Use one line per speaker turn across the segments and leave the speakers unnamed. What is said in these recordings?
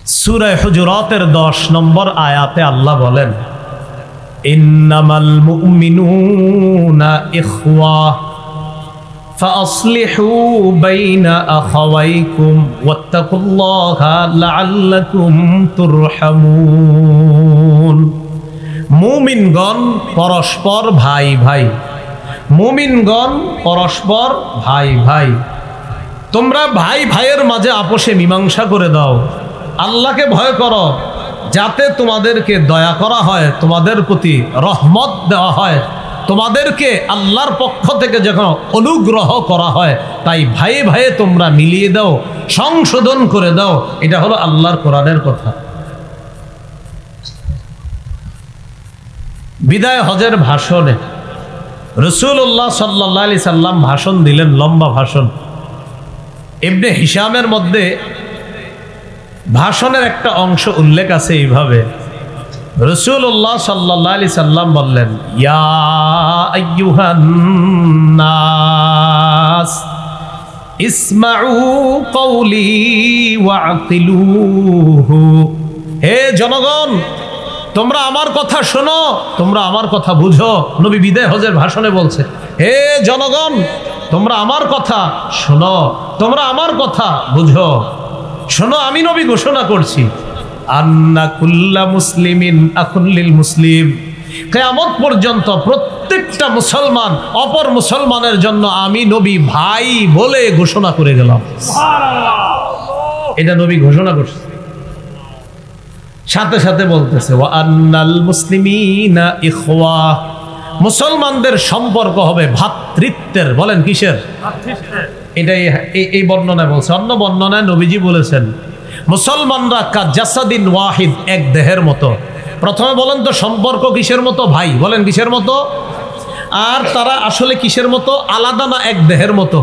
সূরা হুজুরাতের 10 নম্বর আয়াতে আল্লাহ বলেন, ইন্নামাল মুমিনুনা ইখওয়া ফাআসলিহু বাইনা আখাওয়াইকুম ওয়াত্তাকুল্লাহা লাআল্লাকুম তুরহামুন। মুমিনগণ পরস্পর ভাই ভাই, মুমিনগণ পরস্পর ভাই ভাই। তোমরা ভাই ভাইয়ের মাঝে আপোষে মীমাংসা করে দাও। আল্লাহকে ভয় করো, যাতে তোমাদেরকে দয়া করা হয়, তোমাদের প্রতি রহমত দেওয়া হয়, তোমাদেরকে আল্লাহর পক্ষ থেকে যখন অনুগ্রহ করা হয়, তাই ভাই ভাইয়ে তোমরা মিলিয়ে দাও, সংশোধন করে দাও। এটা হলো আল্লাহর কোরআনের কথা। বিদায় হজের ভাষণে রাসূলুল্লাহ সাল্লাল্লাহু আলাইহি সাল্লাম ভাষণ দিলেন, লম্বা ভাষণ। ইবনে হিশামের মধ্যে ভাষণের একটা অংশ উল্লেখ আছে এইভাবে, রাসূলুল্লাহ সাল্লাল্লাহু আলাইহি সাল্লাম বললেন, ইয়া আইয়ুহান নাস ইসমাউ কওলি ওয়াকিলুহু। হে জনগণ, তোমরা আমার কথা শোনো, তোমরা আমার কথা বুঝো। নবী বিদায় হজের ভাষণে বলছে, হে জনগণ, তোমরা আমার কথা শোনো, তোমরা আমার কথা বুঝো। শোনো, আমি নবী ঘোষণা করছি, আন্না কুল্লা মুসলিমিন আখুন লিল মুসলিম। কিয়ামত পর্যন্ত প্রত্যেকটা মুসলমান অপর মুসলমানের জন্য আমি নবী ভাই বলে ঘোষণা করে গেলাম। সুবহানাল্লাহ, এটা নবী ঘোষণা করছে। সাথে সাথে বলতেছে, ওয়া আন্নাল মুসলিমিনা ইখওয়া। মুসলমানদের সম্পর্ক হবে ভ্রাতৃত্বের। বলেন কিসের? এটাই এই বর্ণনায় বলছে। অন্য বর্ণনায় নবীজি বলেছেন, মুসলমানরা কাজাসাদিন ওয়াহিদ, এক দেহের মতো। প্রথমে বলেন তো সম্পর্ক কিসের মতো? ভাই। বলেন কিসের মতো? আর তারা আসলে কিসের মতো? আলাদা না এক দেহের মতো?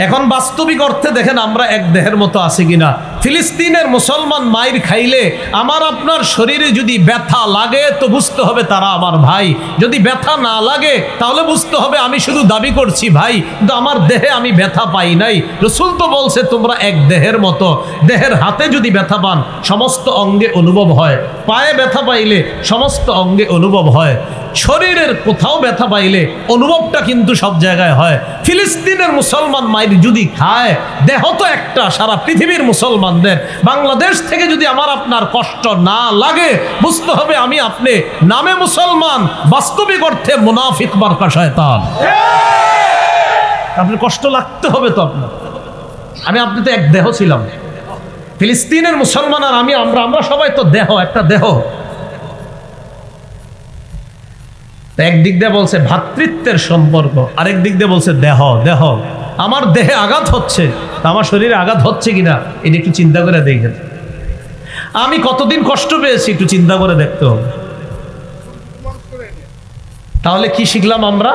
এখন বাস্তবিক অর্থে দেখেন আমরা এক দেহের মতো আছি কিনা। ফিলিস্তিনের মুসলমান মাইর খাইলে আমার আপনার শরীরে যদি ব্যথা লাগে তো বুঝতে হবে তারা আমার ভাই। যদি ব্যথা না লাগে তাহলে বুঝতে হবে আমি শুধু দাবি করছি ভাই, কিন্তু আমার দেহে আমি ব্যথা পাই নাই। রাসূল তো বলছে তোমরা এক দেহের মতো। দেহের হাতে যদি ব্যথা পান সমস্ত অঙ্গে অনুভব হয়, পায়ে ব্যথা পাইলে সমস্ত অঙ্গে অনুভব হয়, শরীরের কোথাও ব্যথা পাইলে অনুভবটা কিন্তু সব জায়গায় হয়। ফিলিস্তিনের মুসলমান মাইর যদি খায়, দেহ তো একটা, সারা পৃথিবীর মুসলমানদের। বাংলাদেশ থেকে যদি আমার আপনার কষ্ট না লাগে বুঝতে হবে আমি আপনি নামে মুসলমান, বাস্তবিক অর্থে মুনাফিক মার্কা শয়তান। আপনার কষ্ট লাগতে হবে তো আপনার। আমি আপনি তো এক দেহ ছিলাম। ফিলিস্তিনের মুসলমান আর আমি, আমরা সবাই তো দেহ, একটা দেহ। একদিক দিয়ে বলছে ভ্রাতৃত্বের সম্পর্ক, আরেক দিক দিয়ে বলছে দেহ। দেহ, আমার দেহে আঘাত হচ্ছে, আমার শরীরে আঘাত হচ্ছে কিনা এটা একটু চিন্তা করে দেখেন। আমি কতদিন কষ্ট পেয়েছি একটু চিন্তা করে দেখতে হবে। তাহলে কি শিখলাম আমরা?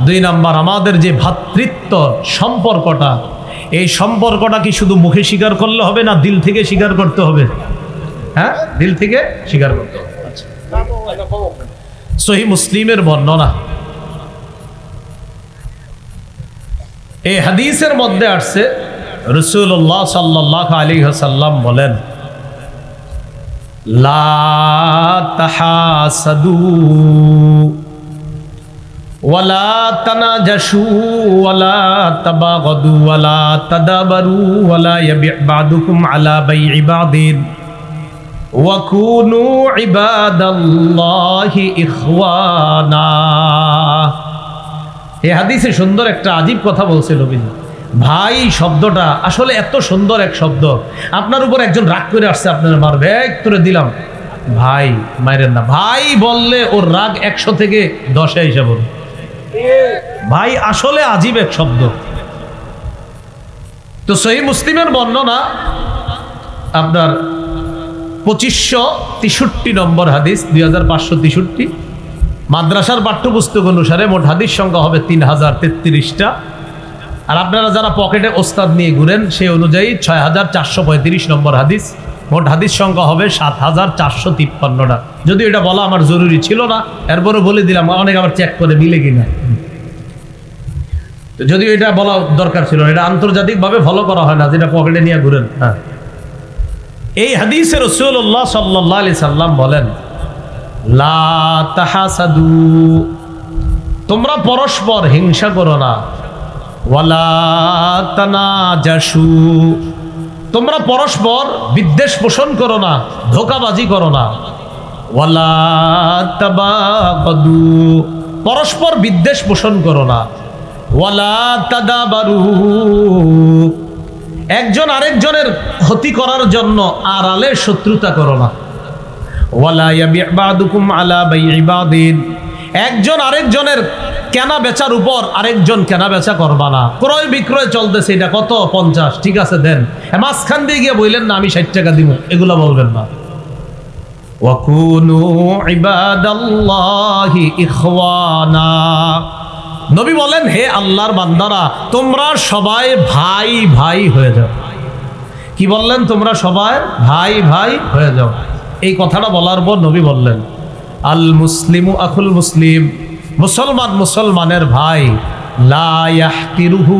2 নাম্বার, আমাদের যে ভ্রাতৃত্ব সম্পর্কটা, এই সম্পর্কটা কি শুধু মুখে স্বীকার করলে হবে না, দিল থেকে স্বীকার করতে হবে? হ্যাঁ, দিল থেকে স্বীকার করতে হবে। সহিহ মুসলিমের বর্ণনা, এই হাদিসের মধ্যে আসছে রাসূলুল্লাহ সাল্লাল্লাহু আলাইহি ওয়াসাল্লাম বলেন, লা তাহাসাদু ওয়ালা তানাজাশু ওয়ালা তাবাগাদু ওয়ালা তাদাবারু ওয়ালা ইয়াবি' বা'দুকুম আলা বাই'i বা'দিন ওয়াকুনু ইবাদাল্লাহি ইখওয়ানা। এই হাদিসে সুন্দর একটা আজীব কথা বলছে নবীজি। ভাই শব্দটা আসলে এত সুন্দর এক শব্দ। আপনার উপর একজন রাগ করে আসছে, আপনার মারবে, এক করে দিলাম, ভাই মাইরেন না। ভাই বললে ওর রাগ 100 থেকে 10-এ হিসাব হবে। ভাই আসলে আজীব এক শব্দ। তো সহিহ মুসলিমের বর্ণনা আপনার 2563 নম্বর হাদিস, 2563। মাদ্রাসার পাঠ্যপুস্তক অনুসারে মোট হাদিস সংখ্যা হবে 3033টা। আর আপনারা যারা পকেটে ওস্তাদ নিয়ে ঘুরেন সেই অনুযায়ী 6435 নম্বর হাদিস। মোট হাদিস সংখ্যা হবে 7453টা। যদিও এটা বলা আমার জরুরি ছিল না, এরপরে বলে দিলাম, অনেক আবার চেক করে মিলে কিনা। যদিও এটা বলা দরকার ছিল না, এটা আন্তর্জাতিকভাবে ফলো করা হয় না, যেটা পকেটে নিয়ে ঘুরেন। হ্যাঁ, এই হাদিসে রাসূলুল্লাহ সাল্লাল্লাহু আলাইহি সাল্লাম বলেন, লা তাহাসাদু, তোমরা পরস্পর হিংসা করো না। ওয়ালা তানাজাসু, তোমরা পরস্পর বিদ্বেষ পোষণ করো না, ধোঁকাবাজি করো না। ওয়ালা তাবাগাদু, পরস্পর বিদ্বেষ পোষণ করো না। ওয়ালা তাদাবারু, একজন আরেকজনের ক্ষতি করার জন্য আড়ালে শত্রুতা করো না। ওয়ালা ইয়াবি বাদুকুম আলা বাইই বাদিন, একজন আরেকজনের কেনা বেচার উপর আরেকজন কেনা বেচা করবা না। ক্রয় বিক্রয় চলতেছে, এটা কত? 50, ঠিক আছে দেন। মাঝখান দিয়ে গিয়ে বললেন না আমি 60 টাকা দিব, এগুলো বলবেন না। ওয়াকুনু ইবাদাল্লাহি ইখওয়ানা, নবী বলেন হে আল্লাহর বান্দারা, তোমরা সবাই ভাই ভাই হয়ে যাও। কি বললেন? তোমরা সবাই ভাই ভাই হয়ে যাও। এই কথাটা বলার পর নবী বললেন, আল মুসলিমু আখুল মুসলিম, মুসলমান মুসলমানের ভাই, লা ইয়াহকিরুহু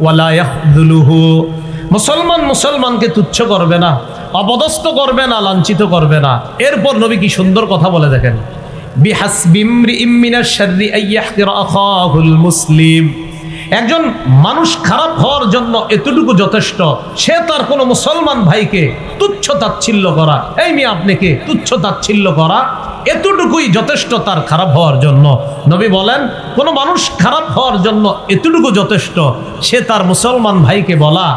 ওয়া লা ইয়াখযুলুহু, মুসলমান মুসলমানকে তুচ্ছ করবে না, অপদস্থ করবে না, লাঞ্ছিত করবে না। এরপর নবী কি সুন্দর কথা বলে দেখেন, বিহাসবিমরিইম মিনাশ শাররি আইয়াহকিরা আখাহুল মুসলিম, একজন মানুষ খারাপ হওয়ার জন্য এতটুকু যথেষ্ট, সে তার কোনো মুসলমান ভাইকে তুচ্ছ তাচ্ছিল্য করা। এই মেয়ে আপনাকে তুচ্ছ তাচ্ছিল্য করা এতটুকুই যথেষ্ট তার খারাপ হওয়ার জন্য। নবী বলেন কোনো মানুষ খারাপ হওয়ার জন্য এতটুকু যথেষ্ট, সে তার মুসলমান ভাইকে বলা,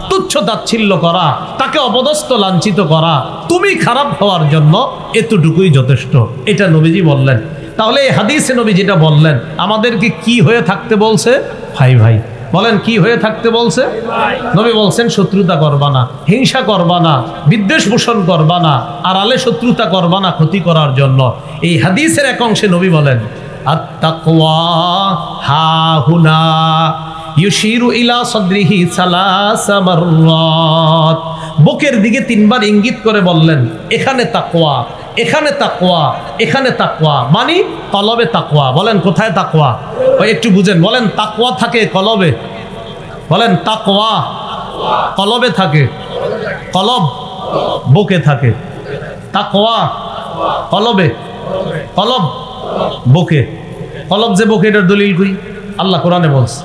তুচ্ছ তাচ্ছিল্য করা, তাকে অপদস্থ লাঞ্ছিত করা, তুমি খারাপ হওয়ার জন্য এতটুকুই যথেষ্ট। এটা নবীজি বললেন। তাহলে এই হাদিসে নবী যেটা বললেন, আমাদেরকে কি হয়ে থাকতে বলছে? ভাই ভাই। বলেন কি হয়ে থাকতে বলছে? নবী বলছেন শত্রুতা করবা না, হিংসা করবা না, বিদ্বেষ পোষণ করবা না, আড়ালে শত্রুতা করবা না ক্ষতি করার জন্য। এই হাদিসের এক অংশে নবী বলেন, আত-তাকওয়া হাহুনা ইউশিরু ইলা সাদরিহি সালাসা মাররাত, বুকের দিকে 3 বার ইঙ্গিত করে বললেন এখানে তাকওয়া, এখানে তাকওয়া, এখানে তাকওয়া, মানে কলবে তাকওয়া। বলেন কোথায় তাকওয়া? ওই একটু বুঝেন। বলেন তাকওয়া থাকে কলবে। বলেন তাকওয়া কলবে থাকে, কলব বুকে থাকে। তাকওয়া কলবে, কলব বুকে। কলব যে বুকে, এটার দলিল কই? আল্লাহ কোরআনে বলছে,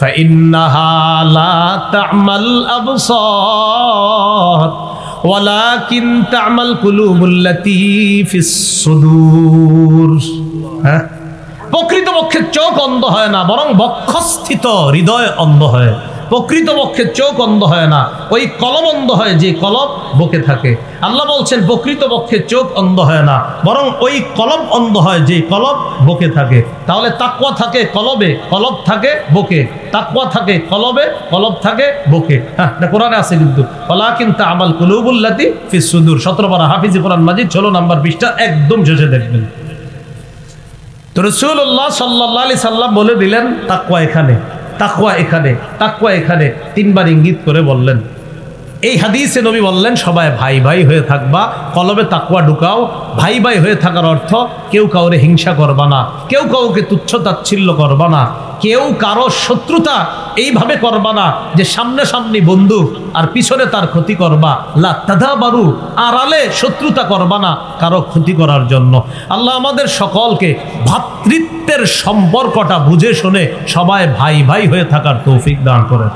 فإنها لا تعمى الأبصار ولكن تعمى القلوب التي في الصدور। হ্যাঁ, প্রকৃতপক্ষে চোখ অন্ধ হয় না, বরং বক্ষস্থিত হৃদয় অন্ধ হয়। প্রকৃতপক্ষে চোখ অন্ধ হয় না, ওই কলব অন্ধ হয় যে কলব বুকে থাকে। আল্লাহ বলছেন প্রকৃতপক্ষে চোখ অন্ধ হয় না, বরং ওই কলব অন্ধ হয় যে কলব বুকে থাকে। তাহলে তাকওয়া থাকে কলবে, কলব থাকে বুকে। তাকওয়া থাকে কলবে, কলব থাকে বুকে। হ্যাঁ, এটা কোরআনে আছে কিন্তু। ওয়ালাকিন তা'মাল কুলুবুল্লাতী ফিস সুদূর, 17 পারা হাফিজি কোরআন মাজিদ 16 নম্বর পৃষ্ঠা একদম শেষে দেখবেন। তো রাসূলুল্লাহ সাল্লাল্লাহু আলাইহি সাল্লাম বলে দিলেন তাকওয়া এখানে, তাকওয়া এখানে, তাকওয়া এখানে, 3 বার ইঙ্গিত করে বললেন। এই হাদিসে নবী বললেন সবাই ভাই ভাই হয়ে থাকবা, কলবে তাকওয়া ঢুকাও। ভাই ভাই হয়ে থাকার অর্থ কেউ কাউরে হিংসা করবা না, কেউ কাউকে তুচ্ছ তাচ্ছিল্য করবা না, কেউ কারো শত্রুতা এইভাবে করবা না যে সামনে সামনে বন্ধু আর পিছনে তার ক্ষতি করবা। লা তাদাবারু, আড়ালে শত্রুতা করবা না কারো ক্ষতি করার জন্য। আল্লাহ আমাদের সকলকে ভ্রাতৃত্বের সম্পর্কটা বুঝে শুনে সবাই ভাই ভাই হয়ে থাকার তৌফিক দান করেন।